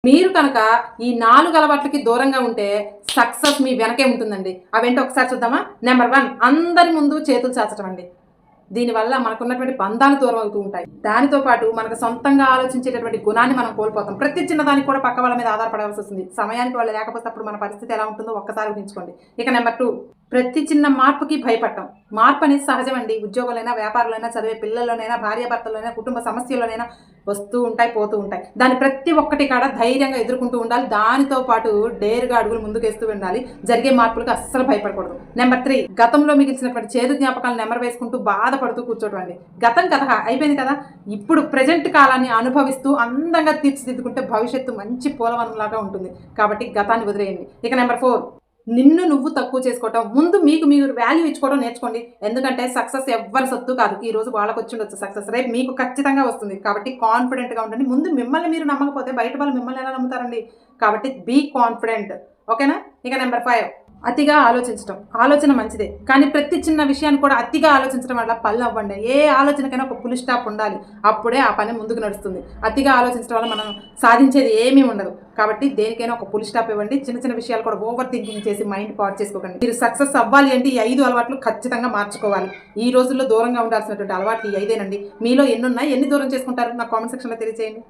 మీరు కనుక ఈ 4 అలవాట్లకి దూరంగా ఉంటే సక్సెస్ మీ వెనకే ఉంటుందండి. అవేంటో ఒకసారి చూద్దామా? నెంబర్ 1 అందరి ముందు చేతులు చాచటం అండి. దీనివల్ల మనకున్నటువంటి బంధాలు దూరం అవుతూ ఉంటాయి. దానితో పాటు మనకు సొంతంగా ఆలోచించేటటువంటి గుణాన్ని మనం కోల్పోతాం. ప్రతి చిన్నదానికి కూడా పక్క వాళ్ళ మీద ఆధారపడాల్సి వస్తుంది. సమయానికి వాళ్ళు లేకపోతే అప్పుడు మన పరిస్థితి ఎలా ఉంటుందో ఒక్కసారి ఊహించుకోండి. ఇక నెంబర్ 2 ప్రతి చిన్న మార్పుకి భయపడటం. మార్పు అనేది సహజమండి. ఉద్యోగాలైనా, వ్యాపారాలైనా, చదివే పిల్లల్లోనైనా, భార్యాభర్తల్లోనైనా, కుటుంబ సమస్యల్లోనైనా వస్తూ ఉంటాయి, పోతూ ఉంటాయి. దాని ప్రతి ఒక్కటి కాడ ధైర్యంగా ఎదుర్కొంటూ ఉండాలి. దానితో పాటు డేర్‌గా అడుగులు ముందుకేస్తూ ఉండాలి. జరిగే మార్పులకు అస్సలు భయపడకూడదు. నెంబర్ 3 గతంలో మిగిల్చినటువంటి చేదు జ్ఞాపకాలను నెమరు వేసుకుంటూ బాధపడుతూ కూర్చోవడం అండి. గతం కథ అయిపోయింది కదా! ఇప్పుడు ప్రెజెంట్ కాలాన్ని అనుభవిస్తూ అందంగా తీర్చిదిద్దుకుంటే భవిష్యత్తు మంచి పూలవనంలాగా ఉంటుంది. కాబట్టి గతాన్ని వదిలేయండి. ఇక నెంబర్ 4 నిన్ను నువ్వు తక్కువ చేసుకోవటం. ముందు మీకు మీరు వాల్యూ ఇచ్చుకోవడం నేర్చుకోండి. ఎందుకంటే సక్సెస్ ఎవ్వరి సొత్తు కాదు. ఈరోజు వాళ్ళకొచ్చుండొచ్చు సక్సెస్. రేపు మీకు ఖచ్చితంగా వస్తుంది. కాబట్టి కాన్ఫిడెంట్‌గా ఉండండి. ముందు మిమ్మల్ని మీరు నమ్మకపోతే బయట వాళ్ళు మిమ్మల్ని ఎలా నమ్ముతారండి? కాబట్టి బీ కాన్ఫిడెంట్. ఓకేనా? ఇక నెంబర్ 5 అతిగా ఆలోచించటం. ఆలోచన మంచిదే. కానీ ప్రతి చిన్న విషయాన్ని కూడా అతిగా ఆలోచించడం వల్ల పల్లవ్వండి. ఏ ఆలోచనకైనా ఒక ఫుల్ స్టాప్ ఉండాలి. అప్పుడే ఆ పని ముందుకు నడుస్తుంది. అతిగా ఆలోచించడం వల్ల మనం సాధించేది ఏమీ ఉండదు. కాబట్టి దేనికైనా ఒక ఫుల్ స్టాప్ ఇవ్వండి. చిన్న చిన్న విషయాలు కూడా ఓవర్ థింకింగ్ చేసి మైండ్ పాడు చేసుకోకండి. మీరు సక్సెస్ అవ్వాలి అంటే ఈ 5 అలవాట్లు ఖచ్చితంగా మార్చుకోవాలి. ఈ రోజుల్లో దూరంగా ఉండాల్సినటువంటి అలవాట్లు ఈ 5 మీలో ఎన్నున్నాయి? ఎన్ని దూరం చేసుకుంటారు? నాకు కామెంట్ సెక్షన్‌లో తెలియజేయండి.